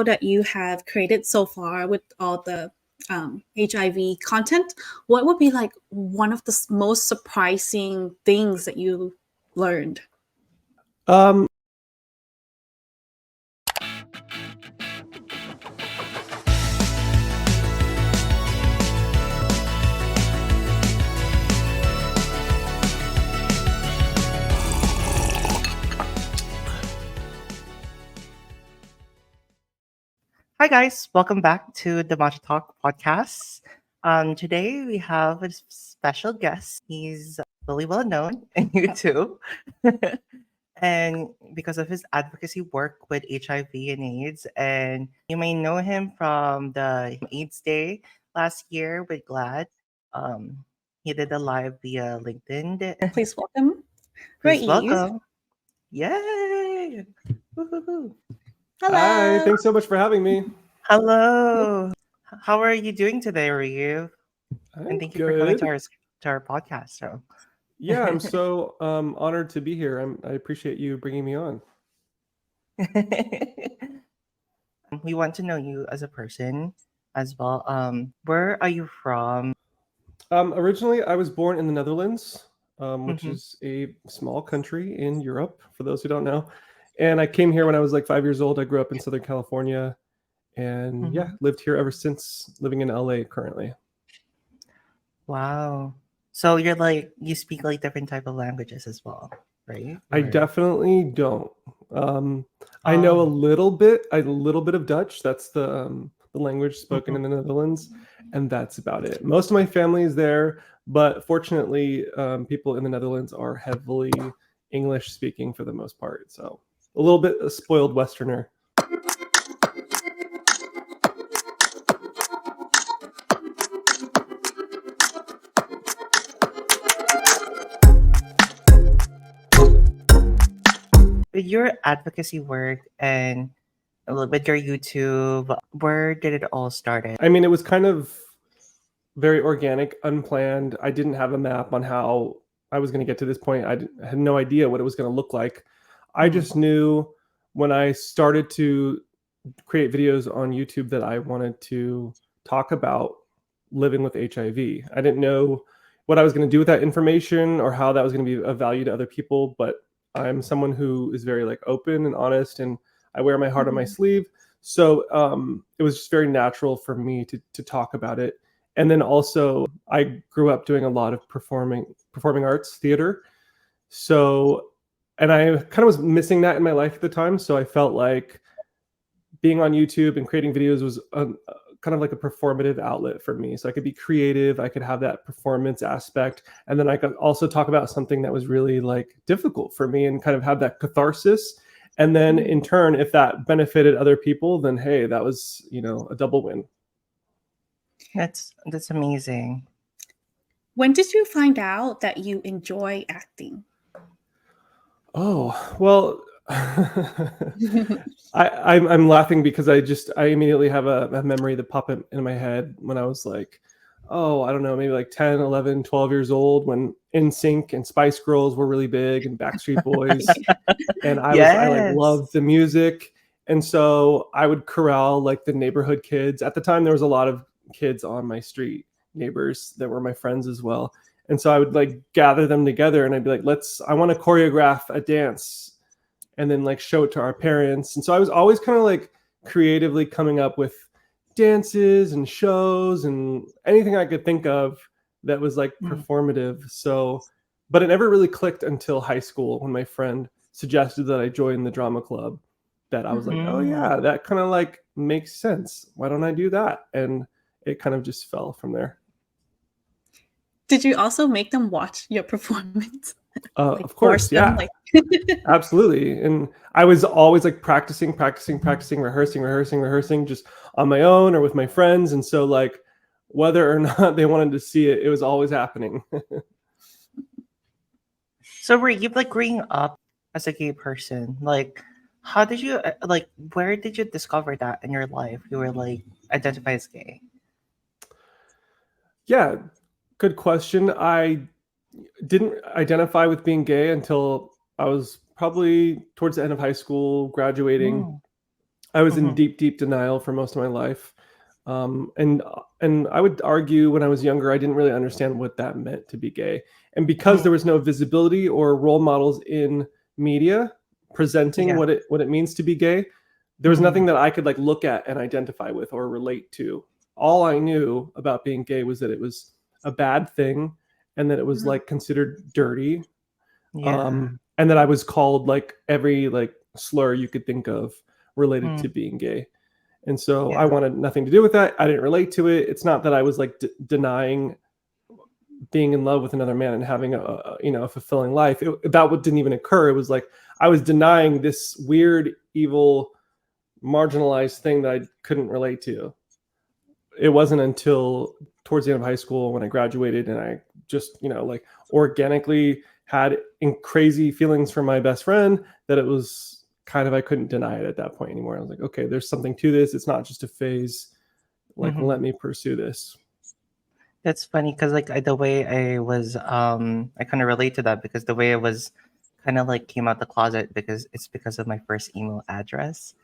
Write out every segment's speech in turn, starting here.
that you have created so far with all the HIV content, what would be like one of the most surprising things that you learned? Um, Hi, guys. Welcome back to the Matcha Talk podcast. Today we have a special guest. He's really well known in YouTube. And because of his advocacy work with HIV and AIDS, and you may know him from the AIDS Day last year with Glad. He did a live via LinkedIn. Please welcome Please Raif. welcome. Yay! Woo-hoo-hoo. Hi, Hello. thanks so much for having me. Hello. How are you doing today, Ryu? And I'm thank you for coming to good. our podcast. So Yeah, I'm so honored to be here. I appreciate you bringing me on. we want to know you as a person as well. Where are you from? Originally, I was born in the Netherlands, which Mhm, is a small country in Europe, for those who don't know. And I came here when I was like 5 years old. I grew up in Southern California, and yeah, mhm. lived here ever since. Living in LA currently. Wow. So you're like you speak like different type of languages as well, right? I Or definitely don't. Um, I know oh, a little bit of Dutch. That's the language spoken mhm. in the Netherlands, and that's about it. Most of my family is there, but fortunately, people in the Netherlands are heavily English speaking for the most part. So a little bit a spoiled Westerner. With your advocacy work and a little bit your YouTube, where did it all started? I mean, it was kind of very organic, unplanned. I didn't have a map on how I was going to get to this point. I had no idea what it was going to look like. I Mm, just knew when I started to create videos on YouTube that I wanted to talk about living with HIV. I didn't know what I was going to do with that information or how that was going to be of value to other people, but I'm someone who is very like open and honest, and I wear my heart on my Mhm. sleeve. So it was just very natural for me to talk about it. And then also, I grew up doing a lot of performing arts theater. So, and I kind of was missing that in my life at the time. So I felt like being on YouTube and creating videos was kind of like a performative outlet for me. So I could be creative, I could have that performance aspect, and then I could also talk about something that was really like difficult for me and kind of have that catharsis. And then in turn, if that benefited other people, then hey, that was, a double win. that's amazing. When did you find out that you enjoy acting? Oh, well, I'm laughing because I immediately have a memory that popped in my head when I was like, oh, I don't know, maybe like 10, 11, 12 years old when NSYNC and Spice Girls were really big and Backstreet Boys. And I like Yes. loved the music. And so I would corral like the neighborhood kids. At the time, there was a lot of kids on my street, neighbors that were my friends as well. And so I would like gather them together and I'd be like, I want to choreograph a dance and then like show it to our parents. And so I was always kind of like creatively coming up with dances and shows and anything I could think of that was like Mm, performative. So, but it never really clicked until high school when my friend suggested that I join the drama club. That I was like, oh mhm. yeah, that kind of like makes sense. Why don't I do that? And it kind of just fell from there. Did you also make them watch your performance? Like Of force course, them? yeah. Like Absolutely. And I was always like practicing, rehearsing just on my own or with my friends. And so like whether or not they wanted to see it, it was always happening. So were you like growing up as a gay person? Like, how did you like? Where did you discover that in your life? You were like identify as gay. Yeah, good question. I didn't identify with being gay until I was probably towards the end of high school, graduating. Mm, I was in Mm-hmm. deep denial for most of my life. And I would argue when I was younger, I didn't really understand what that meant to be gay. And because there was no visibility or role models in media presenting Yeah. what it means to be gay, there was Mm-hmm. nothing that I could like look at and identify with or relate to. All I knew about being gay was that it was a bad thing and that it was Mhm. like considered dirty. Yeah. And that I was called like every like slur you could think of related Mm, to being gay. And so I yeah. wanted nothing to do with that. I didn't relate to it. It's not that I was like denying being in love with another man and having a fulfilling life. That didn't even occur. It was like I was denying this weird, evil, marginalized thing that I couldn't relate to. It wasn't until towards the end of high school when I graduated and I just, like organically had crazy feelings for my best friend that it was kind of, I couldn't deny it at that point anymore. I was like, okay, there's something to this. It's not just a phase. Like, Mm-hmm. let me pursue this. That's funny because like the way I was, I kind of relate to that because the way I was kind of like came out the closet because it's because of my first email address.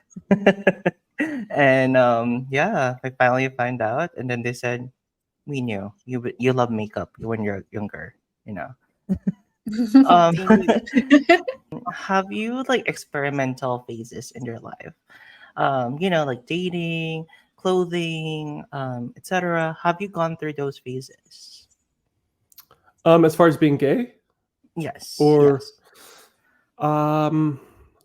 And yeah, I finally find out, and then they said, "We knew you love makeup when you're younger, you know." Um, They knew. have you like experimental phases in your life? Like dating, clothing, etc. Have you gone through those phases? As far as being gay, Yes, or yes. um,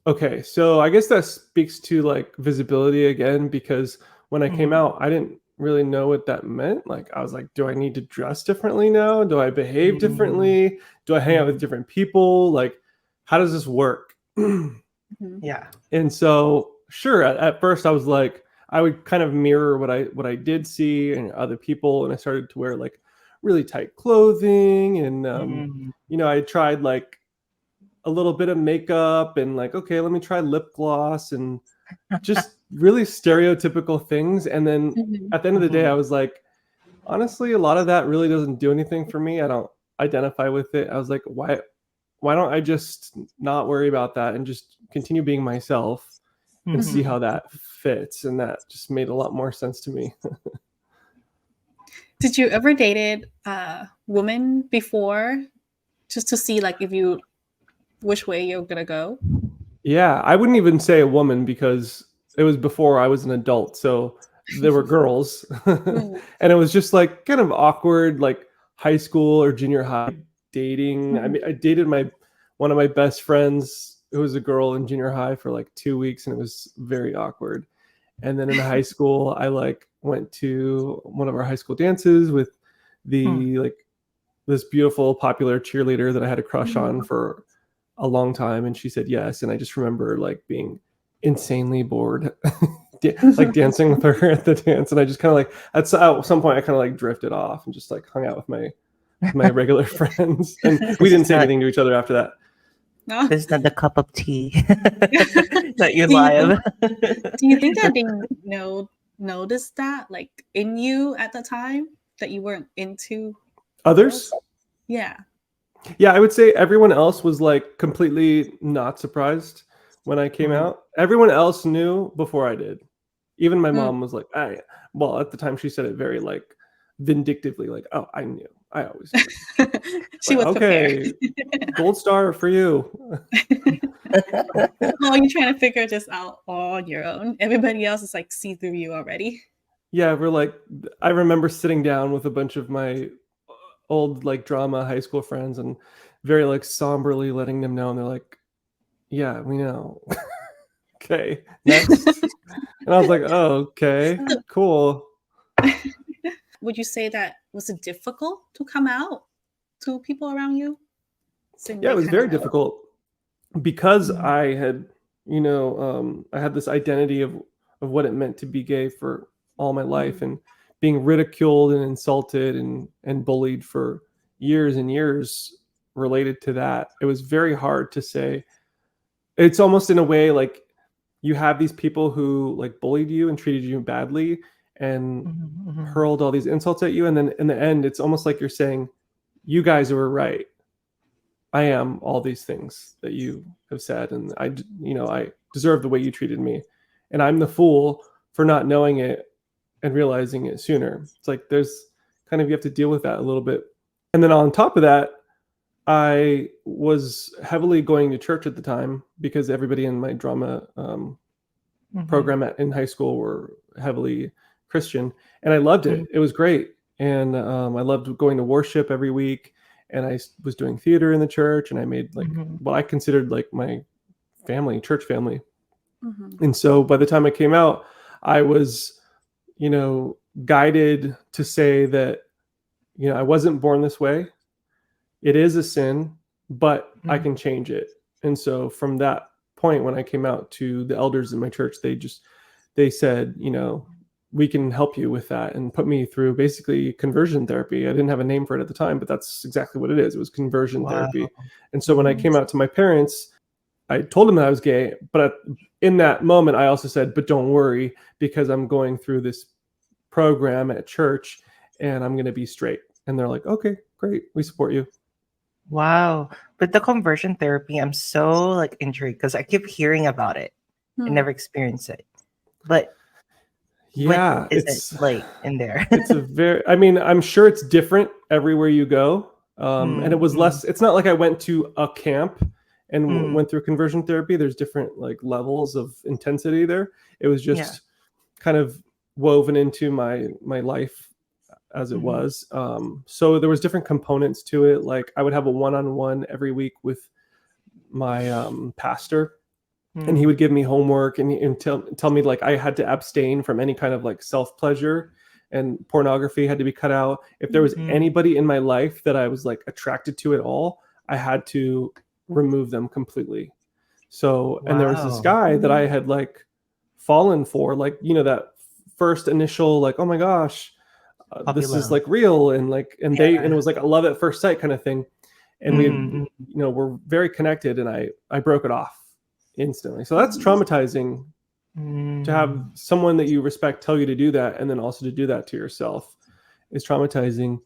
okay, so I guess that speaks to like visibility again because when I came Mm-hmm. out, I didn't really know what that meant. Like, I was like, do I need to dress differently now? Do I behave Mm-hmm. differently? Do I hang out with different people? Like, how does this work? Mhm. Yeah. And so, sure, at first I was like, I would kind of mirror what I did see in other people, and I started to wear like really tight clothing, and Mm-hmm. I tried like a little bit of makeup, and like, okay, let me try lip gloss, and just really stereotypical things. And then Mhm. at the end of the day, I was like, honestly, a lot of that really doesn't do anything for me. I don't identify with it. I was like, why don't I just not worry about that and just continue being myself and see Mm-hmm. how that fits? And that just made a lot more sense to me. Did you ever dated a woman before, just to see like if you which way you're gonna go? Yeah, I wouldn't even say a woman because it was before I was an adult. So there were girls. Mm. And it was just like kind of awkward, like high school or junior high dating. I Mhm. mean, I dated one of my best friends who was a girl in junior high for like 2 weeks, and it was very awkward. And then in high school, I like went to one of our high school dances with the like this beautiful popular cheerleader that I had a crush on Mhm. for a long time, and she said yes. And I just remember like being insanely bored, like dancing with her at the dance. And I just kind of like at some point I kind of like drifted off and just like hung out with my regular friends, and we This didn't is say not anything to each other after that. No. this is not the cup of tea that you Do you think live. that they noticed that like in you at the time that you weren't into girls? Others, Yeah. yeah, I would say everyone else was like completely not surprised when I came Mm, out. Everyone else knew before I did. Even my Mm. mom was like, I, well, at the time she said it very like vindictively, like, oh, I knew. I always knew. She Like, was prepared. okay, gold star for you. Oh, you're trying to figure this out on your own. Everybody else is like see through you already. Yeah, we're like, I remember sitting down with a bunch of my old like drama high school friends and very like somberly letting them know. And they're like, yeah, we know. Okay, next. And I was like, oh, okay, So, cool. would you say that was it difficult to come out to people around you? Since Yeah, it they was kind of very know. difficult because mm, I had, I had this identity of what it meant to be gay for all my life, Mhm. and being ridiculed and insulted and bullied for years and years related to that. It was very hard to say. It's almost in a way like you have these people who like bullied you and treated you badly and mhm, mhm. hurled all these insults at you, and then in the end it's almost like you're saying, you guys were right. I am all these things that you have said, and I deserve the way you treated me. and I'm the fool for not knowing it and realizing it sooner. It's like there's kind of, you have to deal with that a little bit. And then on top of that, I was heavily going to church at the time because everybody in my drama program in high school were heavily Christian, and I loved it. It was great. And I loved going to worship every week, and I was doing theater in the church, and I made like what I considered like my family, church family. And so by the time I came out, I was, guided to say that, I wasn't born this way. It is a sin, but I can change it. And so from that point, when I came out to the elders in my church, they said, we can help you with that, and put me through basically conversion therapy. I didn't have a name for it at the time, but that's exactly what it is. It was conversion therapy. And so when I came out to my parents, I told them that I was gay, but in that moment, I also said, but don't worry, because I'm going through this program at church and I'm going to be straight. And they're like, okay, great. We support you. Wow. But the conversion therapy, I'm so like intrigued because I keep hearing about it and never experienced it. But yeah, what is it like in there? It's I'm sure it's different everywhere you go. And it was less, it's not like I went to a camp and went through conversion therapy. There's different like levels of intensity there. It was just kind of woven into my life as it was. So there was different components to it. Like I would have a one-on-one every week with my pastor, and he would give me homework and tell me like I had to abstain from any kind of like self-pleasure, and pornography had to be cut out. If there was anybody in my life that I was like attracted to at all, I had to remove them completely. So, and there was this guy that I had like fallen for, like, that first initial, like, oh my gosh, this is like real. And like, and it was like a love at first sight kind of thing. And we, were very connected, and I broke it off instantly. So that's traumatizing to have someone that you respect tell you to do that, and then also to do that to yourself is traumatizing.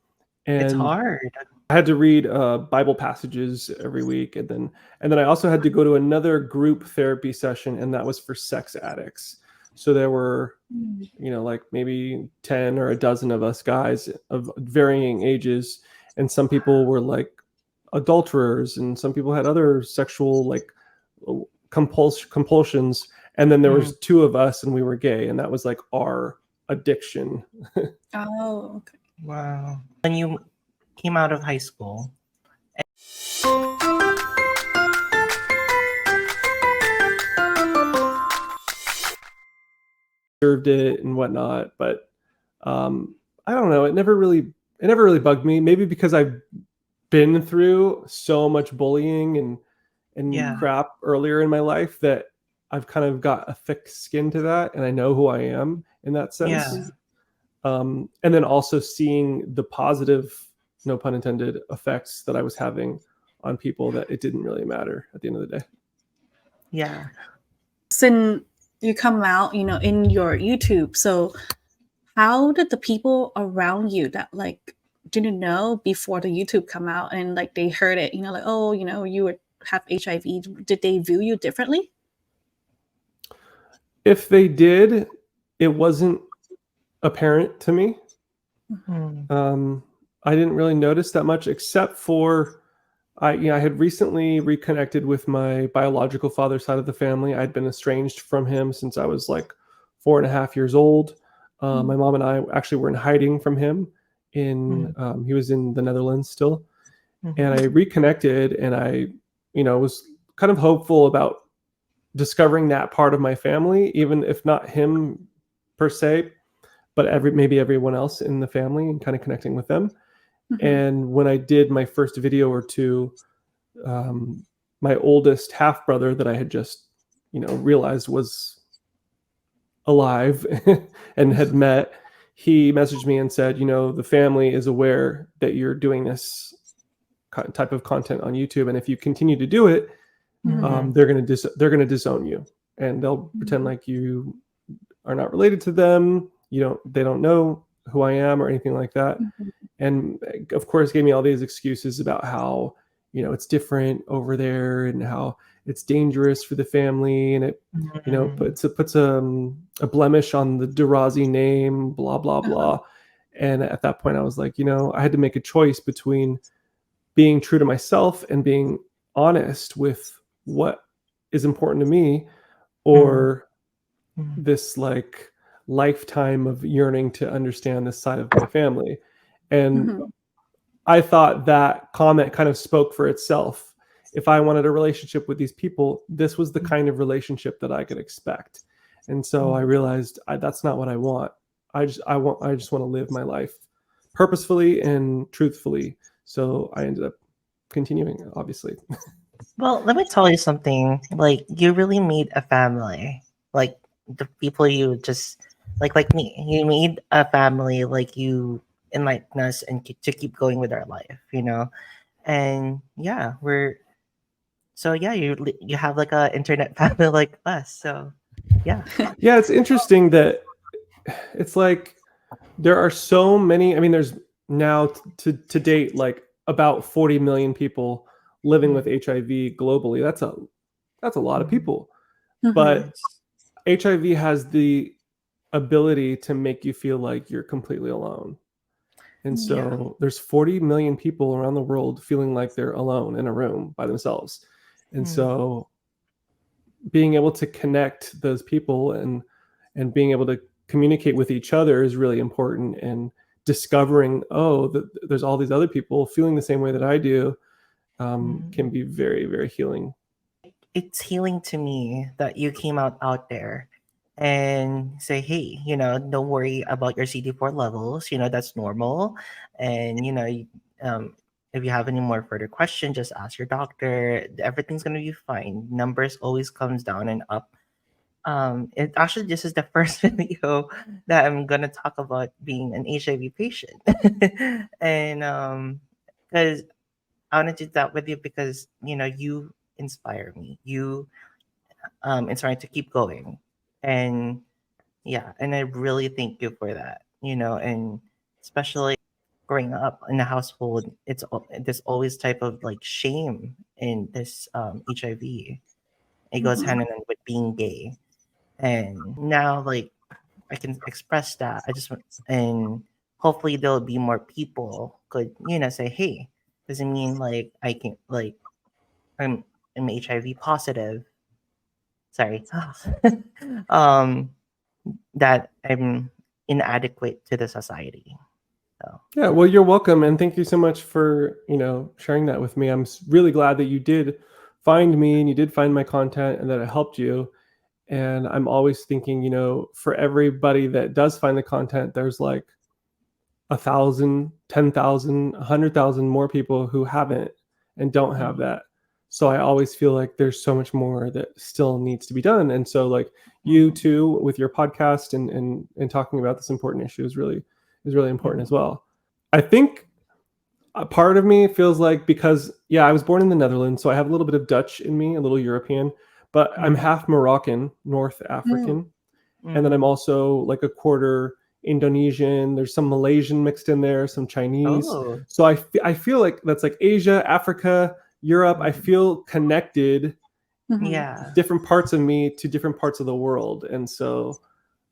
And it's hard. I had to read Bible passages every week, and then I also had to go to another group therapy session, and that was for sex addicts. So there were, like maybe 10 or a dozen of us guys of varying ages, and some people were like adulterers, and some people had other sexual like compulsions, and then there was 2 of us, and we were gay, and that was like our addiction. Oh, okay. Wow. When you came out of high school, served it and whatnot, but I don't know. It never really bugged me. Maybe because I've been through so much bullying and crap earlier in my life that I've kind of got a thick skin to that, and I know who I am in that sense. And then also seeing the positive, no pun intended, effects that I was having on people, that it didn't really matter at the end of the day. Yeah. Since you come out, in your YouTube, so how did the people around you that like didn't know before the YouTube come out, and like they heard it, like, oh, you have HIV, did they view you differently? If they did, it wasn't apparent to me. I didn't really notice that much, except for I had recently reconnected with my biological father's side of the family. I'd been estranged from him since I was like 4.5 years old. My mom and I actually were in hiding from him. He was in the Netherlands still, and I reconnected, and I, was kind of hopeful about discovering that part of my family, even if not him per se, but maybe everyone else in the family, and kind of connecting with them. And when I did my first video or two, my oldest half brother that I had just, realized was alive and had met, he messaged me and said, the family is aware that you're doing this type of content on YouTube, and if you continue to do it, they're going to disown you, and they'll pretend like you are not related to them. They don't know who I am or anything like that. And of course gave me all these excuses about how, it's different over there, and how it's dangerous for the family, and it, you know, puts a blemish on the Derazzi name, blah blah blah. And at that point I was like, you know, I had to make a choice between being true to myself and being honest with what is important to me, or this like lifetime of yearning to understand this side of my family. And I thought that comment kind of spoke for itself. If I wanted a relationship with these people, this was the kind of relationship that I could expect. And so I realized that's not what I want. I just want to live my life purposefully and truthfully. So I ended up continuing, obviously. Well, let me tell you something. Like, you really made a family. Like, the people you just like me. You made a family. Like, you enlighten us and to keep going with our life. You know, and yeah, you have like a internet family like us. So yeah, Yeah, it's interesting that it's like there are so many. I mean, there's now to date like about 40 million people living with HIV globally. That's a lot of people. But HIV has the ability to make you feel like you're completely alone. And so there's 40 million people around the world feeling like they're alone in a room by themselves. And so being able to connect those people and being able to communicate with each other is really important, and discovering, there's all these other people feeling the same way that I do, can be very, very healing. it's healing to me that you came out there and say, hey, you know, don't worry about your CD4 levels. You know, that's normal. And, you know, if you have any more further questions, just ask your doctor. Everything's going to be fine. Numbers always comes down and up. It actually, this is the first video that I'm going to talk about being an HIV patient. And because I want to do that with you because, you know, you inspire me. You inspired to keep going. And yeah, and I really thank you for that, you know, and especially growing up in a household, there's always type of like shame in this HIV. It goes hand in hand with being gay. And now like I can express that. And hopefully there'll be more people could, you know, say, hey, doesn't mean like I can like I'm I'm HIV positive. Sorry. um that I'm inadequate to the society. So Yeah, well, you're welcome, and thank you so much for, you know, sharing that with me. I'm really glad that you did find me and you did find my content and that it helped you. And I'm always thinking, you know, for everybody that does find the content, there's like 1,000, 10,000, 100,000 more people who haven't and don't have that. So I always feel like there's so much more that still needs to be done. And so like you too, with your podcast and talking about this important issue is really important as well. I think a part of me feels like, because I was born in the Netherlands, so I have a little bit of Dutch in me, a little European, but I'm half Moroccan, North African. And then I'm also like a quarter Indonesian. There's some Malaysian mixed in there, some Chinese. Oh. So I feel like that's like Asia, Africa, Europe. I feel connected, Yeah. different parts of me to different parts of the world. And so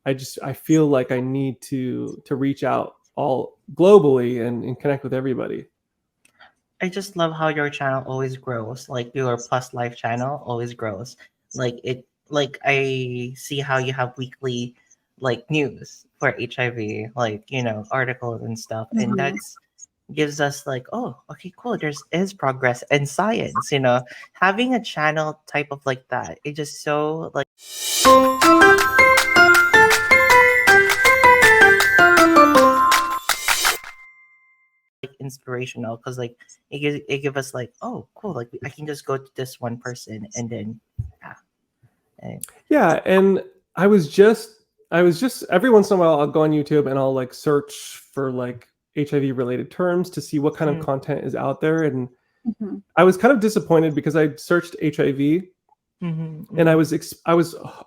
I feel like I need to reach out all globally and connect with everybody. I just love how your channel always grows. Like your plus life channel always grows. Like I see how you have weekly like news for HIV, like, you know, articles and stuff. And that's gives us like, oh, okay, cool. There's is progress in science, you know. Having a channel type of like that, it just so like inspirational because like it give us like, oh cool, like I can just go to this one person and then and I was just every once in a while I'll go on YouTube and I'll like search for like HIV related terms to see what kind of content is out there. And I was kind of disappointed because I searched HIV and I was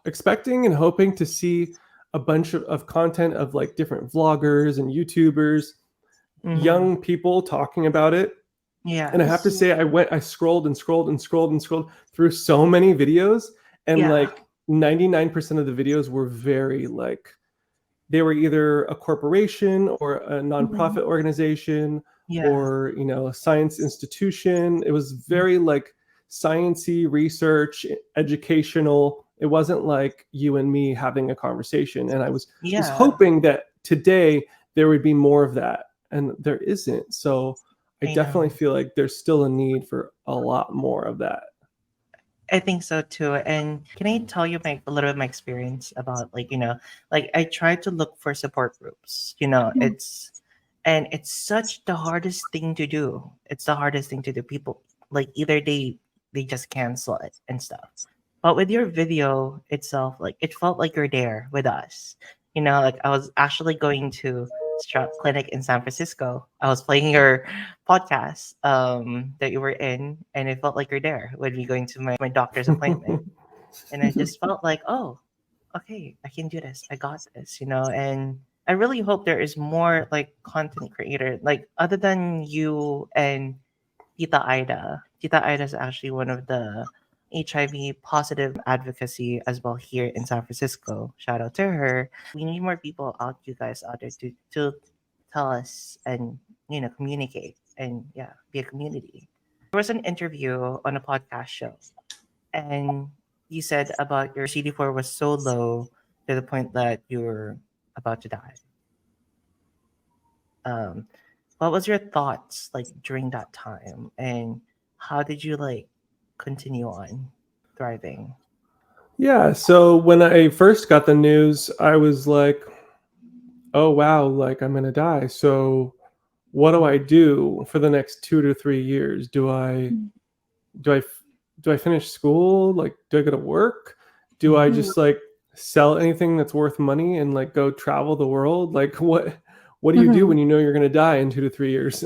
expecting and hoping to see a bunch of content of like different vloggers and YouTubers, young people talking about it. Yeah. And I have to say, I scrolled and scrolled and scrolled and scrolled through so many videos, and Yeah. like 99% of the videos were very like, they were either a corporation or a nonprofit organization Yeah. or, you know, a science institution. It was very like sciencey research, educational. It wasn't like you and me having a conversation. And I was hoping that today there would be more of that, and there isn't. So I definitely feel like there's still a need for a lot more of that. I think so too. And can I tell you a little bit of my experience about, like, you know, like I tried to look for support groups, you know, it's such the hardest thing to do. It's the hardest thing to do. People like either they just cancel it and stuff. But with your video itself, like it felt like you're there with us. You know, like I was actually going to Strap Clinic in San Francisco. I was playing your podcast that you were in, and it felt like you're there when we going to my doctor's appointment. And I just felt like, oh, okay, I can do this. I got this, you know. And I really hope there is more like content creator, like other than you and Tita Ida. Tita Ida is actually one of the HIV positive advocacy as well here in San Francisco. Shout out to her. We need more people out, you guys out there to tell us and, you know, communicate and be a community. There was an interview on a podcast show, and you said about your CD4 was so low to the point that you were about to die. What was your thoughts like during that time, and how did you like continue on thriving? Yeah, so when I first got the news, I was like, oh wow, like I'm gonna die. So what do I do for the next 2 to 3 years? Do I finish school? Like, do I go to work? Do I just like sell anything that's worth money and like go travel the world? Like, what do you do when you know you're gonna die in 2 to 3 years?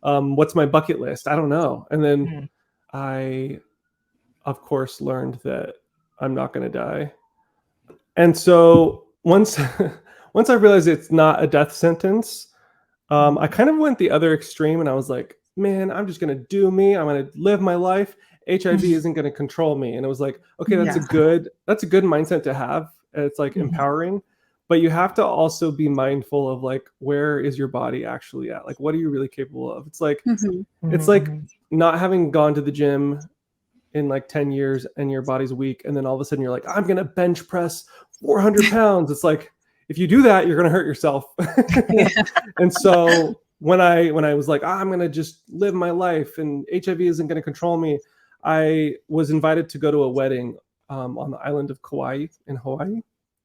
What's my bucket list? I don't know. And then I, of course, learned that I'm not gonna die. And so once once I realized it's not a death sentence, I kind of went the other extreme, and I was like, man, I'm just gonna do me. I'm gonna live my life. HIV isn't gonna control me. And it was like, okay, that's a good mindset to have. It's like empowering, but you have to also be mindful of like, where is your body actually at? Like, what are you really capable of? It's like it's like not having gone to the gym in like 10 years and your body's weak, and then all of a sudden you're like, I'm gonna bench press 400 pounds. It's like, if you do that, you're gonna hurt yourself. And so when I was like, I'm gonna just live my life and HIV isn't gonna control me, I was invited to go to a wedding on the island of Kauai in Hawaii.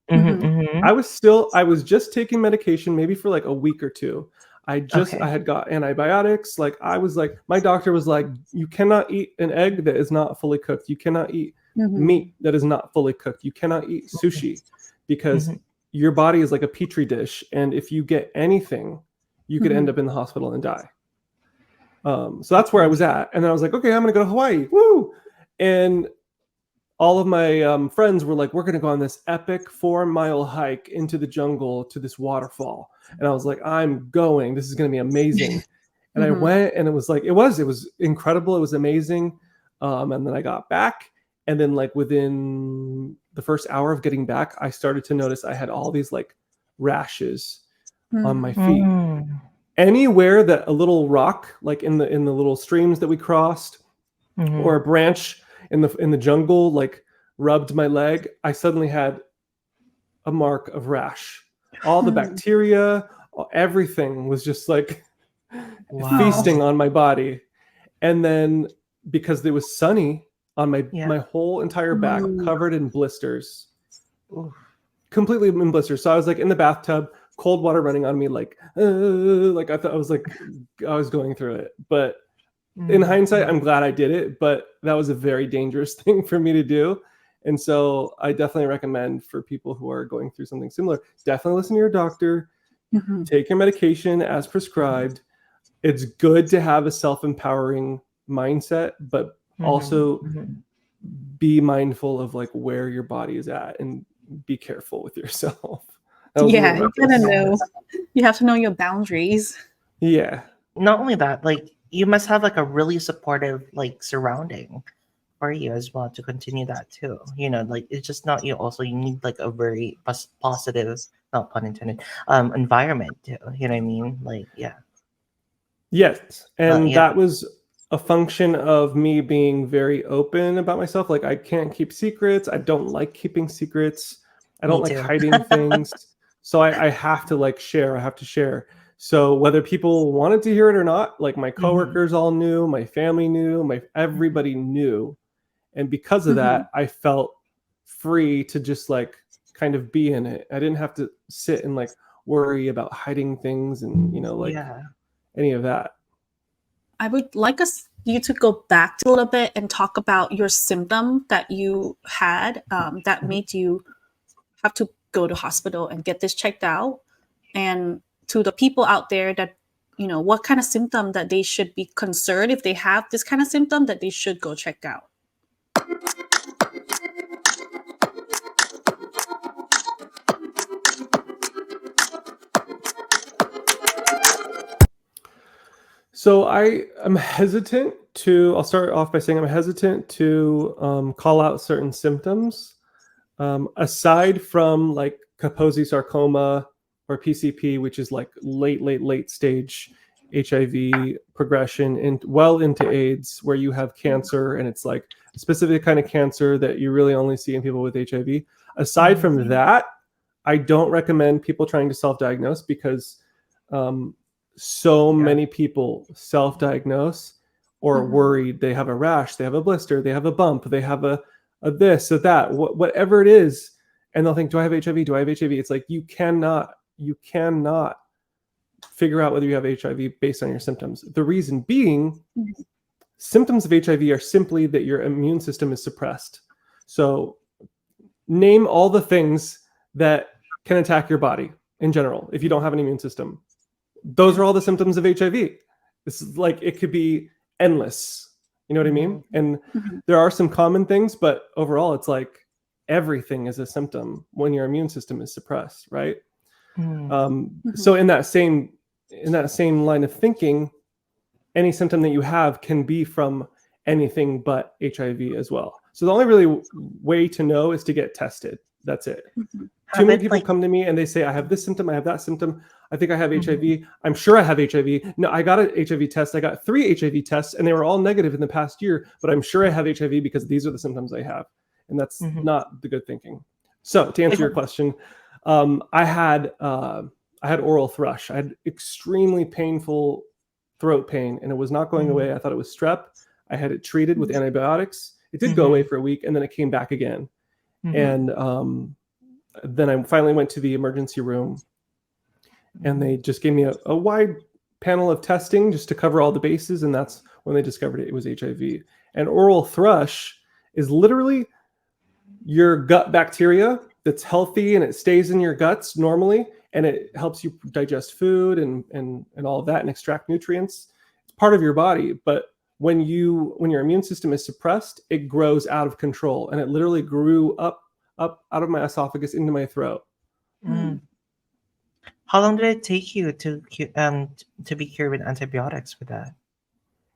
I was just taking medication maybe for like a week or two. I had got antibiotics. Like I was like, my doctor was like, you cannot eat an egg that is not fully cooked. You cannot eat meat that is not fully cooked. You cannot eat sushi because your body is like a petri dish. And if you get anything, you could end up in the hospital and die. So that's where I was at. And then I was like, okay, I'm going to go to Hawaii. Woo! And all of my friends were like, we're going to go on this epic 4-mile hike into the jungle to this waterfall. And I was like, I'm going. This is going to be amazing. And I went, and it was like, it was incredible. It was amazing. And then I got back. And then like within the first hour of getting back, I started to notice I had all these like rashes on my feet. Anywhere that a little rock, like in the little streams that we crossed, or a branch in the jungle, like rubbed my leg, I suddenly had a mark of rash. All the bacteria, everything was just like feasting on my body. And then because it was sunny on my whole entire back, covered in blisters, completely in blisters. So I was like in the bathtub, cold water running on me, like I thought I was going through it. But in hindsight, I'm glad I did it, but that was a very dangerous thing for me to do. And so I definitely recommend for people who are going through something similar, definitely listen to your doctor, take your medication as prescribed. It's good to have a self-empowering mindset, but also be mindful of like where your body is at and be careful with yourself. You gotta know. You have to know your boundaries. Yeah. Not only that, like you must have like a really supportive like surrounding for you as well to continue that too. You know, like it's just not you. Also, you need like a very positive, not pun intended, environment too. You know what I mean? Like, yeah. Yes, and Yeah. that was a function of me being very open about myself. Like I can't keep secrets. I don't like keeping secrets. I Me don't like too. hiding things. So I have to like share. I have to share. So whether people wanted to hear it or not, like my coworkers all knew, my family knew, everybody knew. And because of that, I felt free to just like kind of be in it. I didn't have to sit and like worry about hiding things and like Yeah. any of that. I would like you to go back a little bit and talk about your symptom that you had that made you have to go to hospital and get this checked out, and to the people out there that what kind of symptom that they should be concerned if they have this kind of symptom that they should go check out. So I am hesitant to, I'll start off by saying I'm hesitant to call out certain symptoms. Aside from like Kaposi sarcoma or PCP, which is like late stage HIV progression and well into AIDS, where you have cancer and it's like a specific kind of cancer that you really only see in people with HIV. Aside from that, I don't recommend people trying to self-diagnose because many people self-diagnose or worried they have a rash, they have a blister, they have a bump, they have a this or that, whatever it is, and they'll think, do I have HIV? Do I have HIV? It's like you cannot figure out whether you have HIV based on your symptoms. The reason being, symptoms of HIV are simply that your immune system is suppressed. So name all the things that can attack your body in general if you don't have an immune system. Those are all the symptoms of HIV. This is like, it could be endless. You know what I mean? And there are some common things, but overall it's like everything is a symptom when your immune system is suppressed, right? So in that same line of thinking, any symptom that you have can be from anything but HIV as well. So the only really way to know is to get tested. That's it. Too many people come to me and they say, I have this symptom, I have that symptom, I think I have HIV. I'm sure I have HIV. No, I got an HIV test. I got 3 HIV tests and they were all negative in the past year, but I'm sure I have HIV because these are the symptoms I have. And that's not the good thinking. So to answer your question, I had oral thrush. I had extremely painful throat pain and it was not going away. I thought it was strep. I had it treated with antibiotics. It did go away for a week and then it came back again. And then I finally went to the emergency room and they just gave me a wide panel of testing just to cover all the bases. And that's when they discovered it was HIV. And oral thrush is literally your gut bacteria that's healthy and it stays in your guts normally. And it helps you digest food and all of that and extract nutrients. It's part of your body. But when your immune system is suppressed, it grows out of control. And it literally grew up out of my esophagus into my throat. How long did it take you to be cured with antibiotics for that?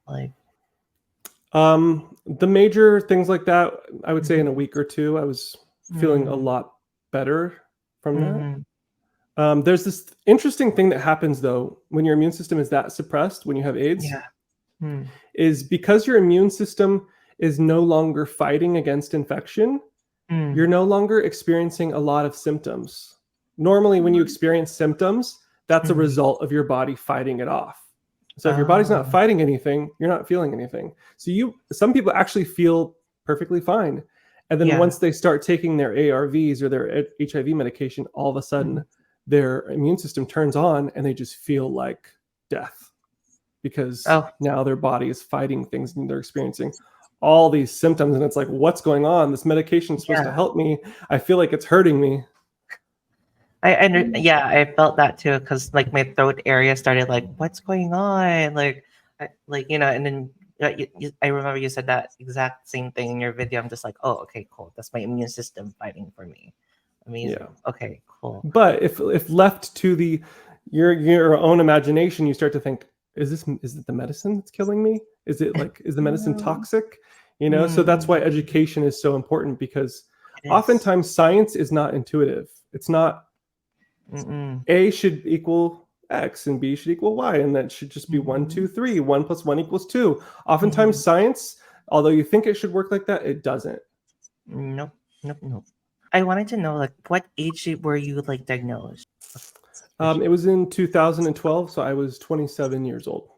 Like, the major things like that, I would say in a week or 2, I was feeling a lot better from that. There's this interesting thing that happens though when your immune system is that suppressed when you have AIDS. Is because your immune system is no longer fighting against infection. You're no longer experiencing a lot of symptoms. Normally, when you experience symptoms, that's a result of your body fighting it off. So if your body's not fighting anything, you're not feeling anything. So some people actually feel perfectly fine. And then once they start taking their ARVs or their HIV medication, all of a sudden their immune system turns on and they just feel like death because now their body is fighting things and they're experiencing all these symptoms. And it's like, what's going on? This medication is supposed to help me. I feel like it's hurting me. I felt that too because like my throat area started like, what's going on? Like and then I remember you said that exact same thing in your video. I'm just like, oh, okay, cool. That's my immune system fighting for me. Amazing. Yeah. Okay, cool. But if left to your own imagination, you start to think is it the medicine that's killing me? Is it like, is the medicine Mm. toxic? You know, so that's why education is so important, because oftentimes science is not intuitive. It's not A should equal X and B should equal Y, and that should just be 1, 2, 3. 1 + 1 = 2. Oftentimes science, although you think it should work like that, it doesn't. Nope, nope, nope. I wanted to know, like, what age were you like diagnosed? It was in 2012, so I was 27 years old.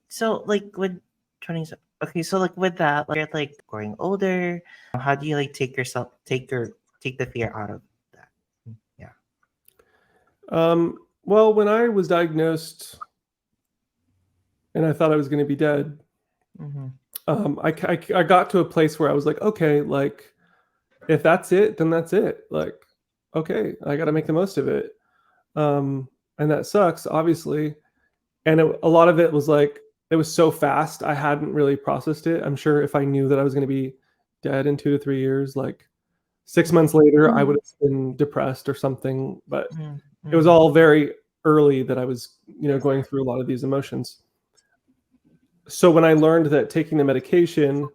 So, like, with 20, okay, so like with that, like, you're like growing older. How do you like take the fear out of that? Yeah. Well, when I was diagnosed and I thought I was going to be dead, I got to a place where I was like, okay, like, if that's it, then that's it. Like, okay, I got to make the most of it. And that sucks, obviously. And a lot of it was like, it was so fast. I hadn't really processed it. I'm sure if I knew that I was going to be dead in 2 to 3 years, like 6 months later, I would have been depressed or something. But it was all very early that I was, going through a lot of these emotions. So when I learned that taking the medication,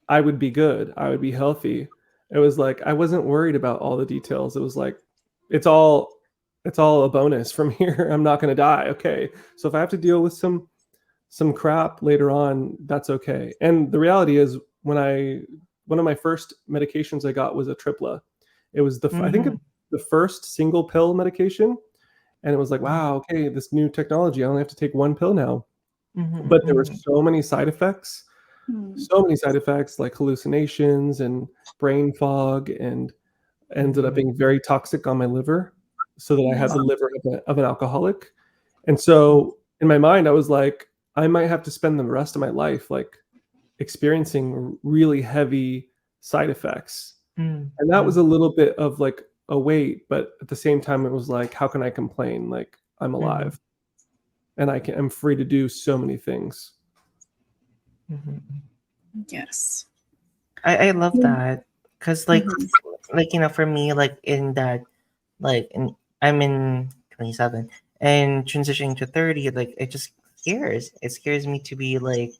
I would be good, I would be healthy, it was like I wasn't worried about all the details. It was like, it's all a bonus from here. I'm not going to die. Okay. So if I have to deal with some crap later on, that's okay. And the reality is, one of my first medications I got was a tripla. It was I think the first single pill medication. And it was like, wow, okay, this new technology, I only have to take 1 pill now. But there were so many side effects, like hallucinations and brain fog, and ended up being very toxic on my liver, so that I had the liver of an alcoholic. And so in my mind, I was like, I might have to spend the rest of my life like experiencing really heavy side effects. And that was a little bit of like a weight, but at the same time, it was like, how can I complain? Like, I'm alive. And I'm free to do so many things. Yes. I love that, because like for me, like in that, like I'm in 27 and transitioning to 30, like it just scares me to be like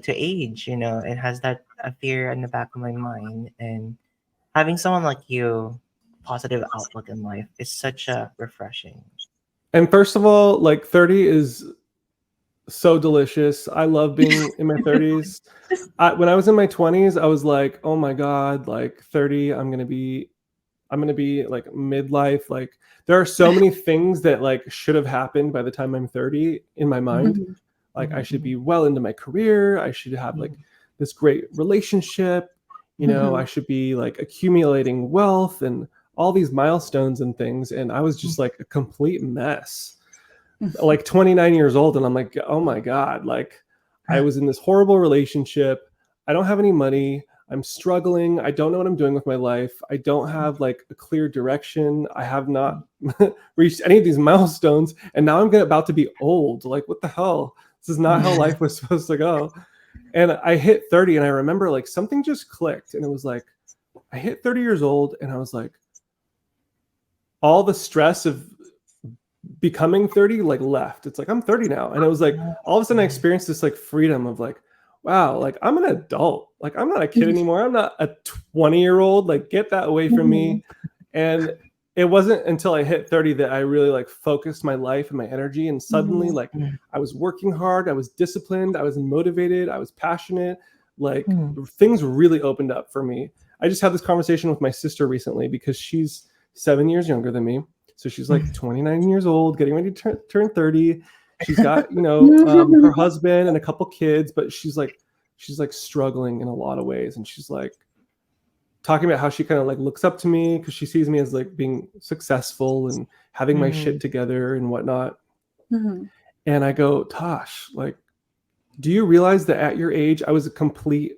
to age. It has that a fear in the back of my mind, and having someone like you, positive outlook in life, is such a refreshing. And first of all, like 30 is so delicious. I love being in my 30s. When I was in my 20s, I was like, oh my God, like 30, I'm gonna be like midlife. Like, there are so many things that like should have happened by the time I'm 30 in my mind. Like, I should be well into my career. I should have like this great relationship. I should be like accumulating wealth and all these milestones and things. And I was just like a complete mess. Like 29 years old, and I'm like, oh my God, like I was in this horrible relationship. I don't have any money. I'm struggling. I don't know what I'm doing with my life. I don't have like a clear direction. I have not reached any of these milestones. And now I'm about to be old. Like, what the hell? This is not how life was supposed to go. And I hit 30, and I remember like something just clicked. And it was like, I hit 30 years old, and I was like, all the stress of becoming 30 like left. It's like, I'm 30 now. And it was like, all of a sudden I experienced this like freedom of like, wow, like I'm an adult. Like, I'm not a kid anymore. I'm not a 20-year-old. Like, get that away from me. And it wasn't until I hit 30 that I really like focused my life and my energy. And suddenly like I was working hard. I was disciplined. I was motivated. I was passionate. Like things really opened up for me. I just had this conversation with my sister recently, because she's 7 years younger than me. So she's like 29 years old, getting ready to turn 30. She's got, her husband and a couple kids, but she's like struggling in a lot of ways. And she's like talking about how she kind of like looks up to me because she sees me as like being successful and having my shit together and whatnot. And I go, Tosh, like, do you realize that at your age, I was a complete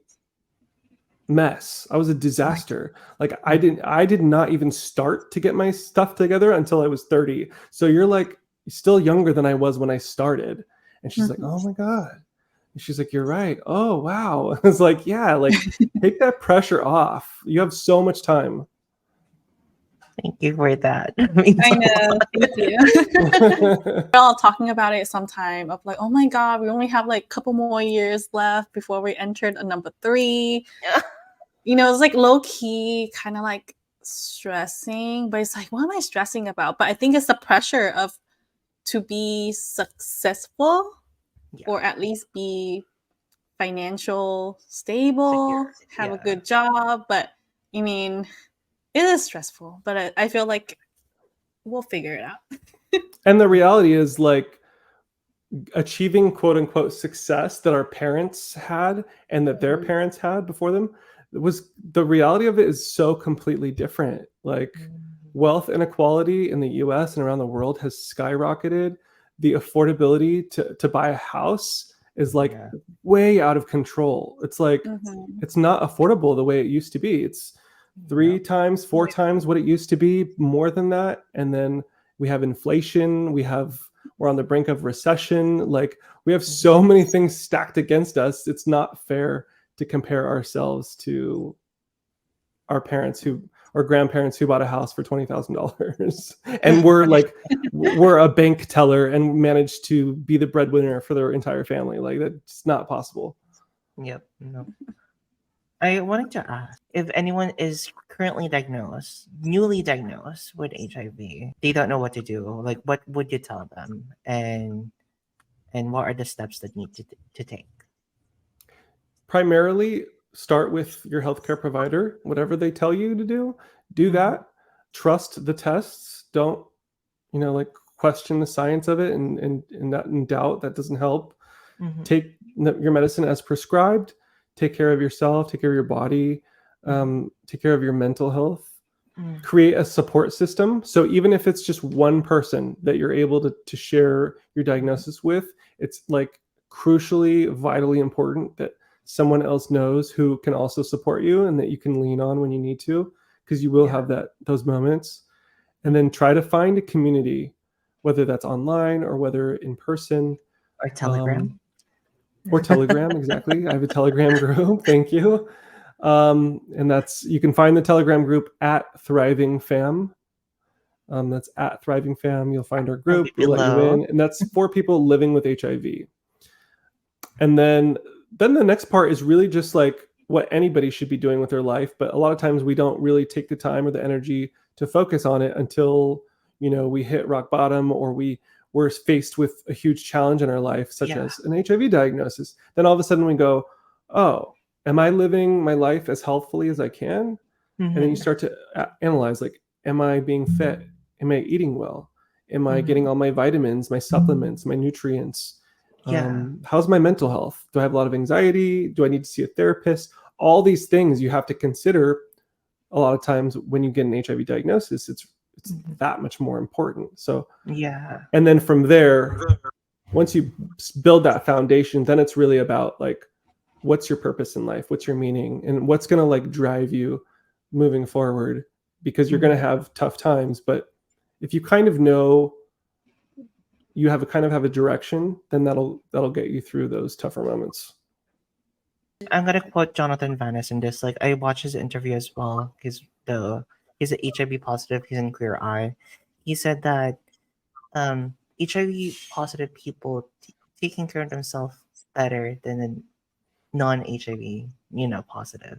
mess. I was a disaster. Like, I did not even start to get my stuff together until I was 30. So you're like still younger than I was when I started. And she's like, oh my God. And she's like, you're right. Oh, wow. I was like, yeah, like take that pressure off. You have so much time. Thank you for that. It means I a know. lot. Thank you. We're all talking about it sometime of like, oh my God, we only have like a couple more years left before we entered a number 3. You know, it's like low key, kind of like stressing, but it's like, what am I stressing about? But I think it's the pressure of to be successful Yeah. or at least be financial stable, Secure. have a Yeah. good job. But I mean, it is stressful, but I feel like we'll figure it out. And the reality is, like, achieving quote unquote success that our parents had and that their parents had before them, was the reality of it is so completely different. Like, wealth inequality in the US and around the world has skyrocketed. The affordability to buy a house is like Yeah. way out of control. It's like Mhm. it's not affordable the way it used to be. It's 3 times, 4 times what it used to be, more than that. And then we have inflation, we're on the brink of recession. Like, we have so many things stacked against us. It's not fair to compare ourselves to our parents or grandparents who bought a house for $20,000 and we're a bank teller and managed to be the breadwinner for their entire family. Like, that's not possible. Yep. No. I wanted to ask if anyone is currently newly diagnosed with HIV, they don't know what to do. Like, what would you tell them, and what are the steps that need to take? Primarily, start with your healthcare provider. Whatever they tell you to do that. Trust the tests. Don't, like, question the science of it and not in doubt. That doesn't help. Mhm. Take your medicine as prescribed. Take care of yourself. Take care of your body. Take care of your mental health. Create a support system. So even if it's just one person that you're able to share your diagnosis with, it's like crucially, vitally important that someone else knows who can also support you and that you can lean on when you need to, because you will have those moments. And then try to find a community, whether that's online or whether in person. Or Telegram. Or Telegram, exactly. I have a Telegram group. Thank you. And you can find the Telegram group at Thriving Fam. That's at Thriving Fam. You'll find our group. We'll let you in. And that's for people living with HIV. And then the next part is really just like what anybody should be doing with their life. But a lot of times we don't really take the time or the energy to focus on it until, we hit rock bottom, or we're faced with a huge challenge in our life, such as an HIV diagnosis. Then all of a sudden we go, oh, am I living my life as healthfully as I can? And then you start to analyze, like, am I being fit? Am I eating well? Am I getting all my vitamins, my supplements, my nutrients? How's my mental health? Do I have a lot of anxiety? Do I need to see a therapist? All these things you have to consider. A lot of times when you get an HIV diagnosis, it's that much more important. So and then from there, once you build that foundation, then it's really about, like, what's your purpose in life? What's your meaning? And what's going to, like, drive you moving forward? Because you're going to have tough times, but if you kind of know, you have a direction, then that'll get you through those tougher moments. I'm gonna quote Jonathan Vanis in this. Like, I watched his interview as well. He's an HIV positive. He's in Queer Eye. He said that HIV positive people taking care of themselves better than the non-HIV, positive.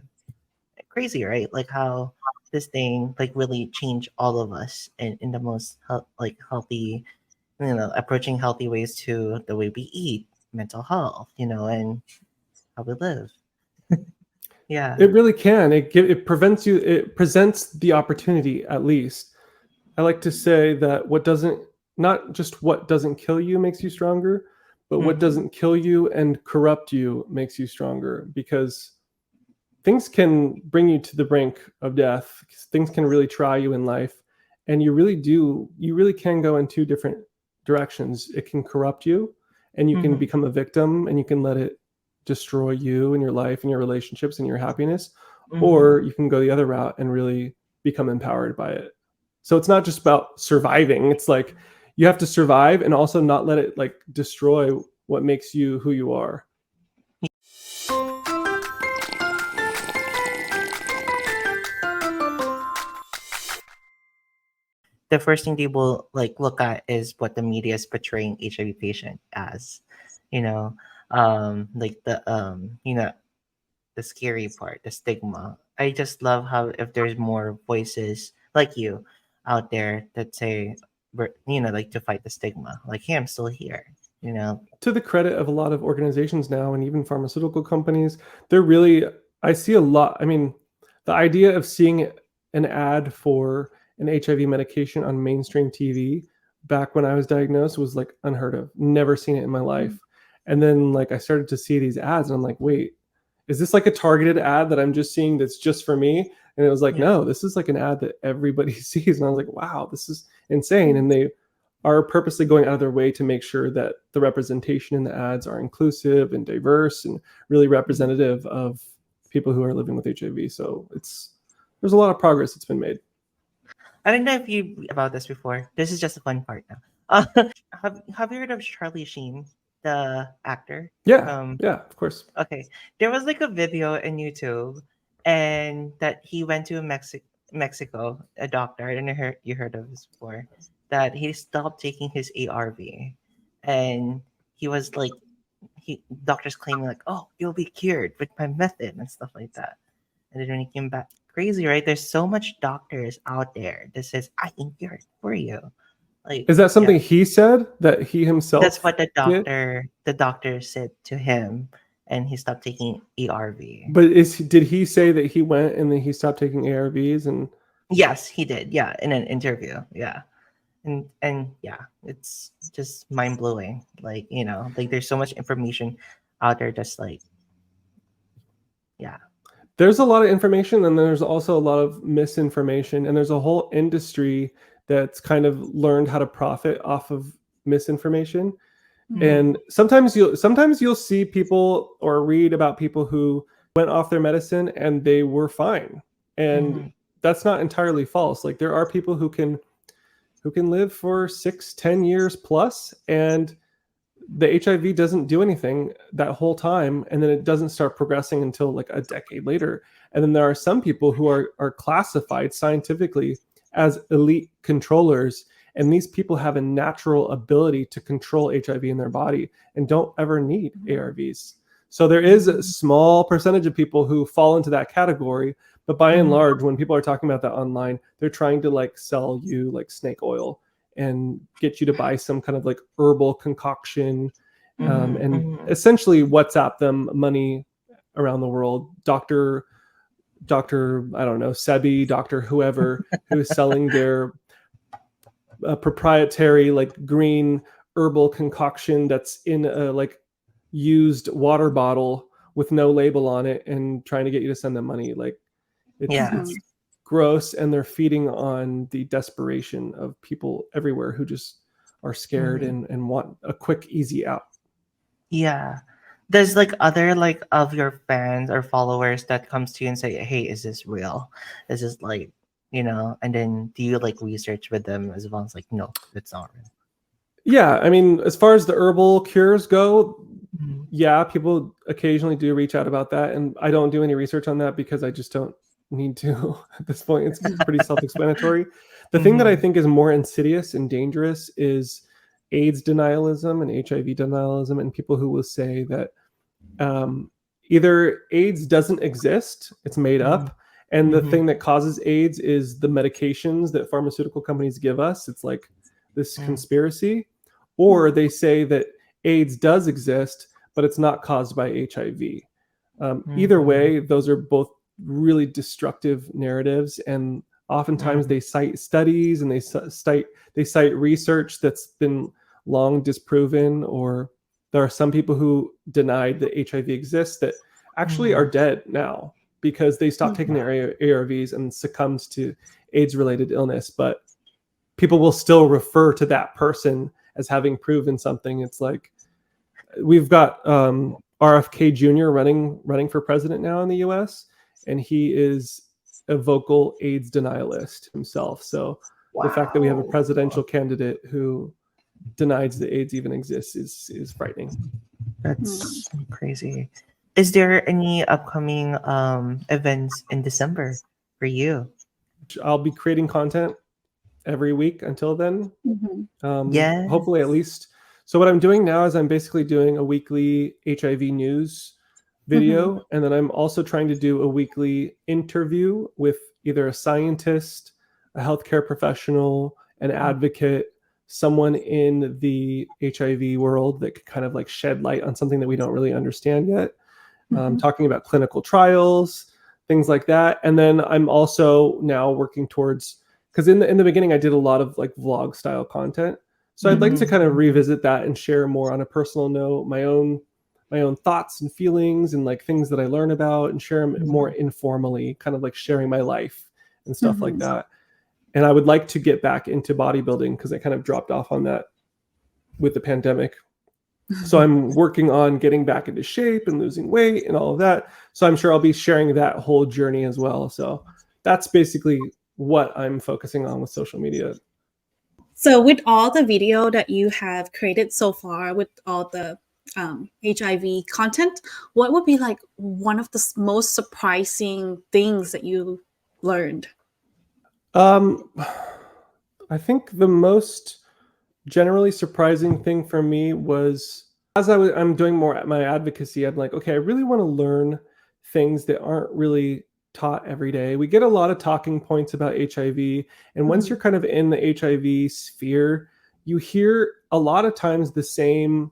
Crazy, right? Like, how this thing like really changed all of us in the most healthy, approaching healthy ways to the way we eat, mental health, and how we live. Yeah. It really can. It presents the opportunity, at least. I like to say that not just what doesn't kill you makes you stronger, but what doesn't kill you and corrupt you makes you stronger, because things can bring you to the brink of death. Things can really try you in life, and you really can go in two different directions. It can corrupt you, and you can become a victim, and you can let it destroy you and your life and your relationships and your happiness, or you can go the other route and really become empowered by it. So it's not just about surviving. It's like you have to survive and also not let it, like, destroy what makes you who you are. the first thing they will like look at is what the media is portraying HIV patient as, you know, like the scary part, the stigma. I just love how if there's more voices like you out there that say, like to fight the stigma, like, hey, I'm still here, you know. To the credit of a lot of organizations now and even pharmaceutical companies, they're really, I see a lot. I mean, the idea of seeing an ad for an HIV medication on mainstream TV back when I was diagnosed was like unheard of. Never seen it in my life. And then like I started to see these ads and I'm like, wait, is this like a targeted ad that I'm just seeing that's just for me? And it was like, Yeah. no, this is like an ad that everybody sees. And I was like, wow, this is insane. And they are purposely going out of their way to make sure that the representation in the ads are inclusive and diverse and really representative of people who are living with HIV. So there's a lot of progress that's been made. I don't know if you about this before. This is just a fun part now. Have you heard of Charlie Sheen, the actor? Yeah, of course. Okay, there was like a video in YouTube, and that he went to Mexico, a doctor. I don't know you heard of this before. That he stopped taking his ARV, and he was like, doctors claiming like, oh, you'll be cured with my method and stuff like that. And then when he came back, crazy, right? There's so much doctors out there that says I can cure it for you. Like, is that something he said that he himself? That's what the did? doctor said to him, and he stopped taking ARV. But did he say that he went and then he stopped taking ARVs? And yes, he did. Yeah, in an interview. Yeah, and yeah, it's just mind blowing. Like, like there's so much information out there that's like, yeah. There's a lot of information, and there's also a lot of misinformation, and there's a whole industry that's kind of learned how to profit off of misinformation. Mm-hmm. And sometimes you'll see people or read about people who went off their medicine and they were fine, and that's not entirely false. Like, there are people who can live for 6-10 years plus, and the HIV doesn't do anything that whole time, and then it doesn't start progressing until like a decade later. And then there are some people who are classified scientifically as elite controllers, and these people have a natural ability to control HIV in their body and don't ever need ARVs. So there is a small percentage of people who fall into that category, but by and large, when people are talking about that online, they're trying to like sell you like snake oil and get you to buy some kind of like herbal concoction, and essentially WhatsApp them money around the world. Dr. I don't know, Sebi, Dr. whoever, who is selling their proprietary like green herbal concoction that's in a like used water bottle with no label on it, and trying to get you to send them money. Like, it's gross, and they're feeding on the desperation of people everywhere who just are scared and want a quick, easy out. Yeah. There's like other like of your fans or followers that comes to you and say, hey, is this real? Is this like, and then do you like research with them as well? It's like, no, it's not real. Yeah, I mean, as far as the herbal cures go, yeah, people occasionally do reach out about that, and I don't do any research on that because I just don't need to at this point. It's pretty self-explanatory. The thing that I think is more insidious and dangerous is AIDS denialism and HIV denialism, and people who will say that either AIDS doesn't exist, it's made up, and the thing that causes AIDS is the medications that pharmaceutical companies give us. It's like this conspiracy. Or they say that AIDS does exist, but it's not caused by HIV. Either way, those are both really destructive narratives, and oftentimes they cite studies and they cite research that's been long disproven, or there are some people who denied that HIV exists that actually are dead now because they stopped taking their ARVs and succumbed to AIDS-related illness. But people will still refer to that person as having proven something. It's like, we've got RFK Jr. running for president now in the US, and he is a vocal AIDS denialist himself. So the fact that we have a presidential candidate who denies that AIDS even exists is frightening. That's crazy. Is there any upcoming events in December for you? I'll be creating content every week until then. Yes. Hopefully at least. So what I'm doing now is I'm basically doing a weekly HIV news video, and then I'm also trying to do a weekly interview with either a scientist, a healthcare professional, an advocate, someone in the HIV world that could kind of like shed light on something that we don't really understand yet. Talking about clinical trials, things like that. And then I'm also now working towards, because in the beginning I did a lot of like vlog style content. So I'd like to kind of revisit that and share more on a personal note, my own thoughts and feelings and like things that I learn about, and share them more informally, kind of like sharing my life and stuff like that. And I would like to get back into bodybuilding because I kind of dropped off on that with the pandemic. So I'm working on getting back into shape and losing weight and all of that. So I'm sure I'll be sharing that whole journey as well. So that's basically what I'm focusing on with social media. So with all the video that you have created so far, with all the HIV content, what would be like one of the most surprising things that you learned? I think the most generally surprising thing for me was, as I'm doing more at my advocacy, I'm like, okay, I really want to learn things that aren't really taught every day. We get a lot of talking points about HIV, and once you're kind of in the HIV sphere, you hear a lot of times the same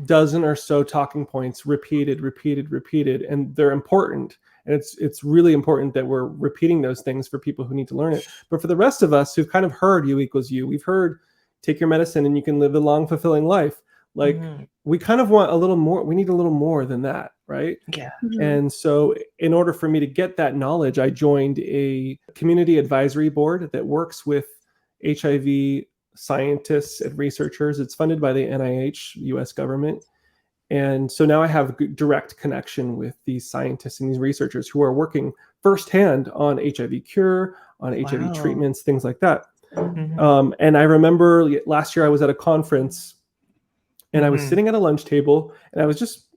dozen or so talking points repeated, and they're important. And it's really important that we're repeating those things for people who need to learn it. But for the rest of us who've kind of heard U equals U, we've heard take your medicine and you can live a long, fulfilling life. Like we kind of want a little more. We need a little more than that, right? Yeah. And so in order for me to get that knowledge, I joined a community advisory board that works with HIV scientists and researchers. It's funded by the NIH, US government. And so now I have direct connection with these scientists and these researchers who are working firsthand on HIV cure, on HIV treatments, things like that. And I remember last year I was at a conference and I was sitting at a lunch table, and I was just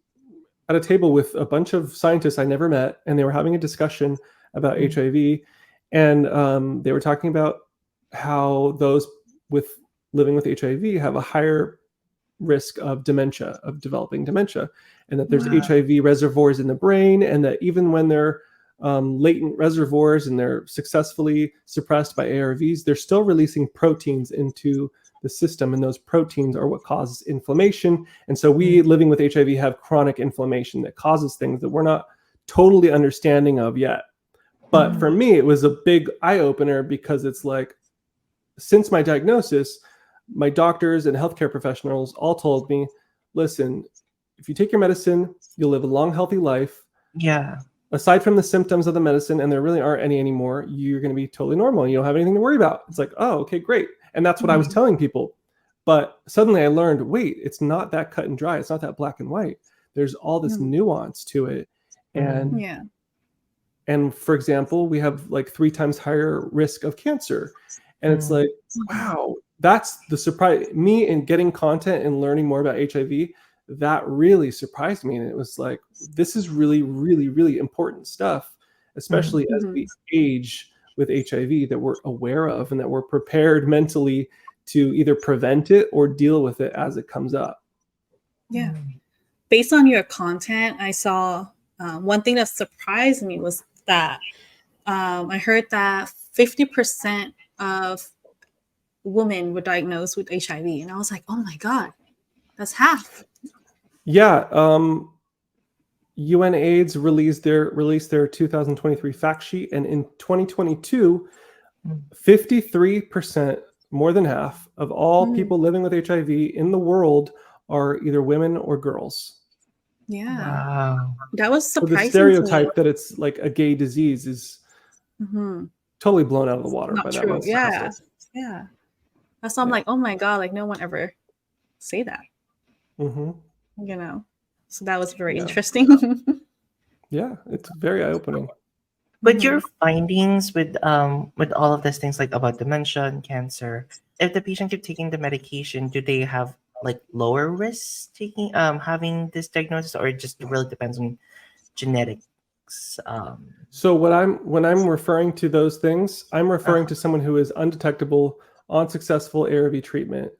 at a table with a bunch of scientists I never met, and they were having a discussion about HIV. And they were talking about how those living with HIV have a higher risk of dementia, of developing dementia, and that there's HIV reservoirs in the brain, and that even when they're latent reservoirs and they're successfully suppressed by ARVs, they're still releasing proteins into the system, and those proteins are what causes inflammation. And so we living with HIV have chronic inflammation that causes things that we're not totally understanding of yet. But for me, it was a big eye-opener, because it's like, since my diagnosis, my doctors and healthcare professionals all told me, listen, if you take your medicine, you'll live a long, healthy life. Yeah. Aside from the symptoms of the medicine, and there really aren't any anymore, you're going to be totally normal and you don't have anything to worry about. It's like, oh, okay, great. And that's what I was telling people. But suddenly I learned, wait, it's not that cut and dry. It's not that black and white. There's all this nuance to it. And and for example, we have like 3 times higher risk of cancer. And it's like, wow, that's the surprise. Me in getting content and learning more about HIV, that really surprised me. And it was like, this is really, really, really important stuff, especially as we age with HIV, that we're aware of and that we're prepared mentally to either prevent it or deal with it as it comes up. Yeah. Based on your content, I saw one thing that surprised me was that I heard that 50% of women were diagnosed with HIV. And I was like, oh my God, that's half. Yeah. UNAIDS released their 2023 fact sheet. And in 2022, 53%, more than half of all people living with HIV in the world are either women or girls. Yeah. Wow. That was surprising. So the stereotype that it's like a gay disease is totally blown out of the water Not by true. that one statistic. Yeah. That's why I'm like, oh my God, like no one ever say that. You know. So that was very interesting. Yeah, it's very eye-opening. But your findings with all of these things, like about dementia and cancer, if the patient keep taking the medication, do they have like lower risk taking having this diagnosis, or it just really depends on genetic risks? So when I'm referring to those things, I'm referring to someone who is undetectable on successful ARV treatment.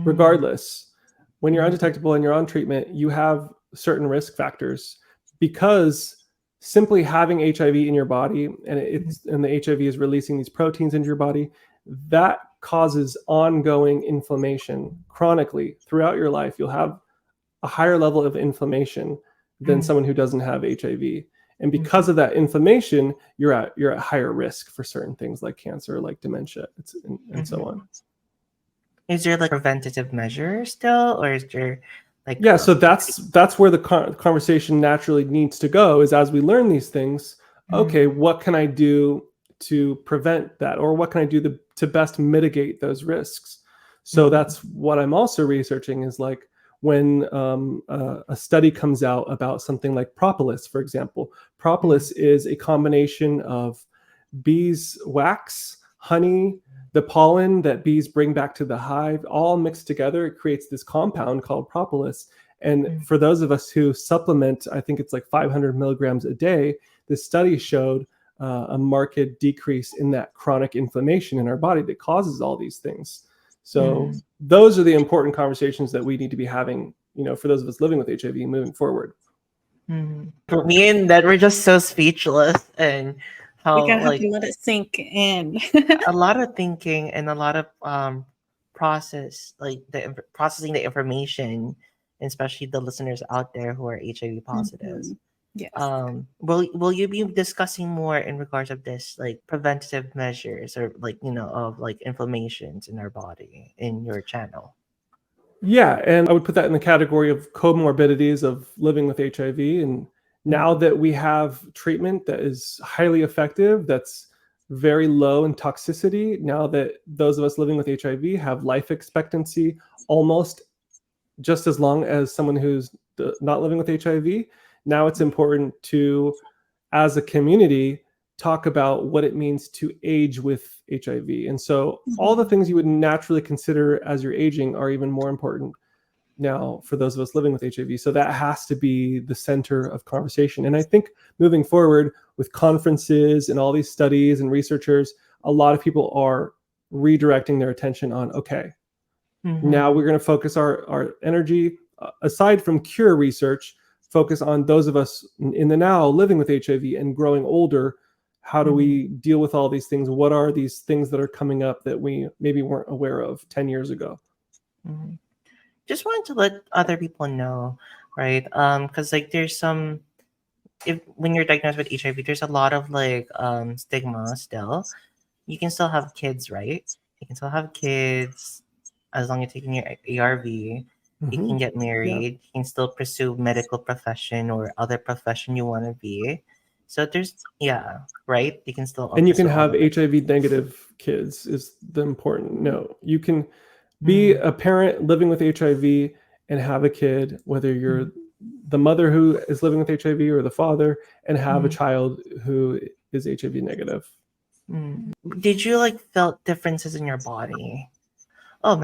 Regardless, when you're undetectable and you're on treatment, you have certain risk factors, because simply having HIV in your body, and the HIV is releasing these proteins into your body, that causes ongoing inflammation chronically throughout your life. You'll have a higher level of inflammation than someone who doesn't have HIV. And because of that inflammation, you're at higher risk for certain things like cancer, like dementia, and so on. Is there like preventative measures still, or is there like Yeah, so that's where the conversation naturally needs to go, is as we learn these things, okay, what can I do to prevent that, or what can I do to best mitigate those risks? So that's what I'm also researching, is like when a study comes out about something like propolis, for example. Propolis is a combination of bees' wax, honey, the pollen that bees bring back to the hive, all mixed together. It creates this compound called propolis. And for those of us who supplement, I think it's like 500 milligrams a day, this study showed a marked decrease in that chronic inflammation in our body that causes all these things. So those are the important conversations that we need to be having, for those of us living with HIV moving forward. Me and that, we're just so speechless, and how We gotta have like to let it sink in. a lot of thinking and a lot of processing the information, especially the listeners out there who are HIV positive. Yes. Will you be discussing more in regards of this, like preventative measures, or like of like inflammations in our body in your channel? Yeah, and I would put that in the category of comorbidities of living with HIV. And now that we have treatment that is highly effective, that's very low in toxicity, now that those of us living with HIV have life expectancy almost just as long as someone who's not living with HIV, now it's important to, as a community, talk about what it means to age with HIV. And so all the things you would naturally consider as you're aging are even more important now for those of us living with HIV. So that has to be the center of conversation. And I think moving forward with conferences and all these studies and researchers, a lot of people are redirecting their attention on, okay, now we're going to focus our energy, aside from cure research, focus on those of us in the now living with HIV and growing older. How do we deal with all these things? What are these things that are coming up that we maybe weren't aware of 10 years ago? Just wanted to let other people know, right? Because like there's some, when you're diagnosed with HIV, there's a lot of like stigma still. You can still have kids, right? You can still have kids as long as you're taking your ARV. You can get married. You can still pursue medical profession or other profession you want to be. So there's, right? You can still, and you can have HIV negative kids is the important note. You can be a parent living with HIV and have a kid, whether you're the mother who is living with HIV or the father, and have a child who is HIV negative. Did you like felt differences in your body? Oh,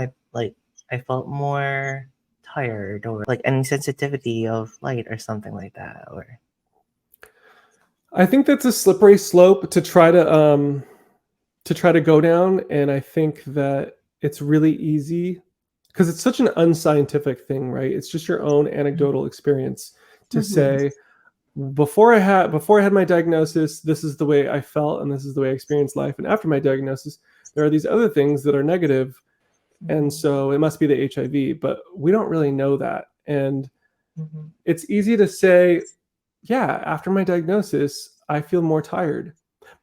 I felt more tired, or like any sensitivity of light or something like that, or I think that's a slippery slope to try to go down. And I think that it's really easy because it's such an unscientific thing, right? It's just your own anecdotal experience to say, before I had my diagnosis, this is the way I felt and this is the way I experienced life. And after my diagnosis, there are these other things that are negative. And so it must be the HIV, but we don't really know that. And it's easy to say, yeah, after my diagnosis, I feel more tired.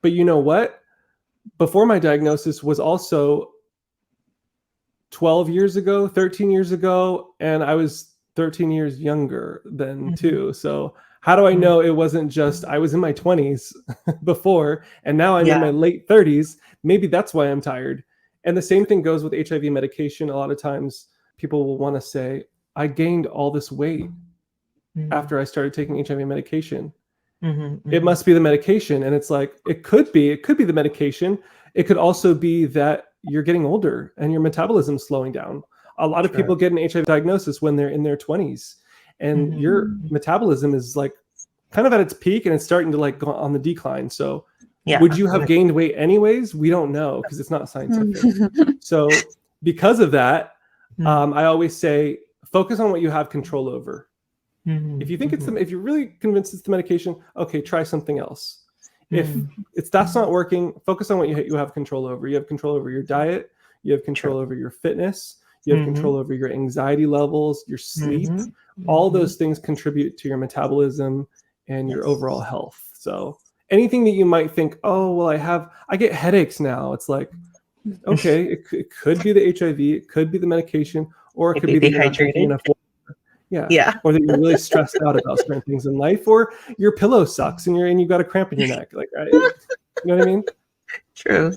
But you know what? Before my diagnosis was also 12 years ago, 13 years ago, and I was 13 years younger then too. So how do I know it wasn't just I was in my 20s before and now I'm in my late 30s? Maybe that's why I'm tired. And the same thing goes with HIV medication. A lot of times people will want to say, I gained all this weight after I started taking HIV medication. It must be the medication. And it's like, it could be the medication. It could also be that you're getting older and your metabolism's slowing down. A lot of people get an HIV diagnosis when they're in their 20s and your metabolism is like kind of at its peak and it's starting to like go on the decline. So Yeah. would you have gained weight anyways? We don't know because it's not scientific. So because of that, I always say focus on what you have control over. If you think if you're really convinced it's the medication, okay, try something else. If that's not working, focus on what you have control over. You have control over your diet. You have control over your fitness. You have control over your anxiety levels, your sleep. All those things contribute to your metabolism and your overall health. So anything that you might think, oh, well, I get headaches now. It's like, okay, it could be the HIV, it could be the medication, or it could be that you're not drinking enough water. Yeah. Or that you're really stressed out about certain things in life, or your pillow sucks and you've got a cramp in your neck. Like, you know what I mean? True.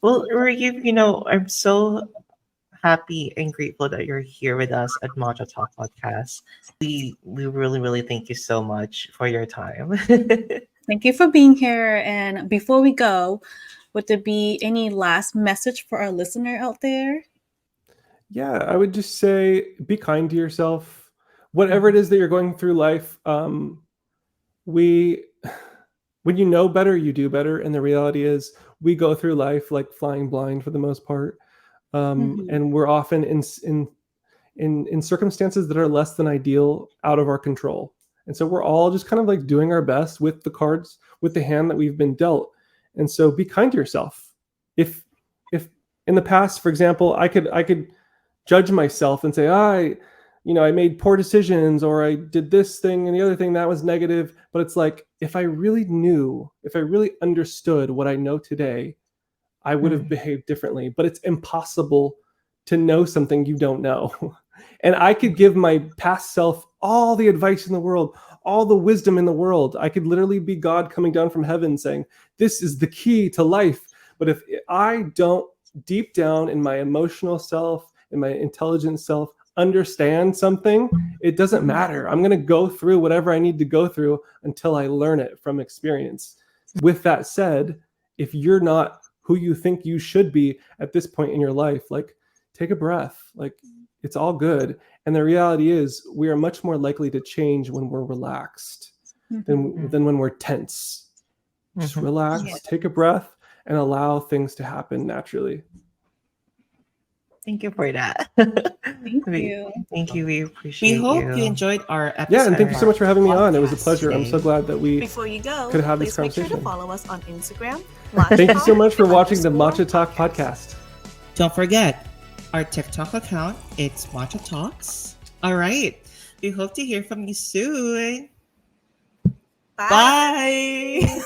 Well, Raif, I'm so happy and grateful that you're here with us at Matcha Talk Podcast. We really, really thank you so much for your time. Thank you for being here. And before we go, would there be any last message for our listener out there? Yeah, I would just say be kind to yourself. Whatever it is that you're going through life, when you know better, you do better. And the reality is we go through life like flying blind for the most part. And we're often in circumstances that are less than ideal, out of our control. And so we're all just kind of like doing our best with the cards, with the hand that we've been dealt. And so be kind to yourself. If in the past, for example, I could judge myself and say, I made poor decisions, or I did this thing and the other thing that was negative. But it's like, if I really understood what I know today, I would have behaved differently. But it's impossible to know something you don't know. And I could give my past self all the advice in the world, all the wisdom in the world. I could literally be God coming down from heaven saying, this is the key to life. But if I don't deep down in my emotional self, in my intelligent self, understand something, it doesn't matter. I'm going to go through whatever I need to go through until I learn it from experience. With that said, if you're not who you think you should be at this point in your life, like, take a breath. Like, it's all good. And the reality is we are much more likely to change when we're relaxed than when we're tense. Just relax, take a breath, and allow things to happen naturally. Thank you for that. Thank you. Thank you. We appreciate you. We hope you enjoyed our episode. Yeah, and thank you so much for having me on. It was a pleasure. today. I'm so glad that we Before you go, could have this please make sure to conversation. follow us on Instagram. Thank you so much for watching the Matcha Talk podcast. Don't forget our TikTok account. It's Matcha Talks. All right. We hope to hear from you soon. Bye. Bye.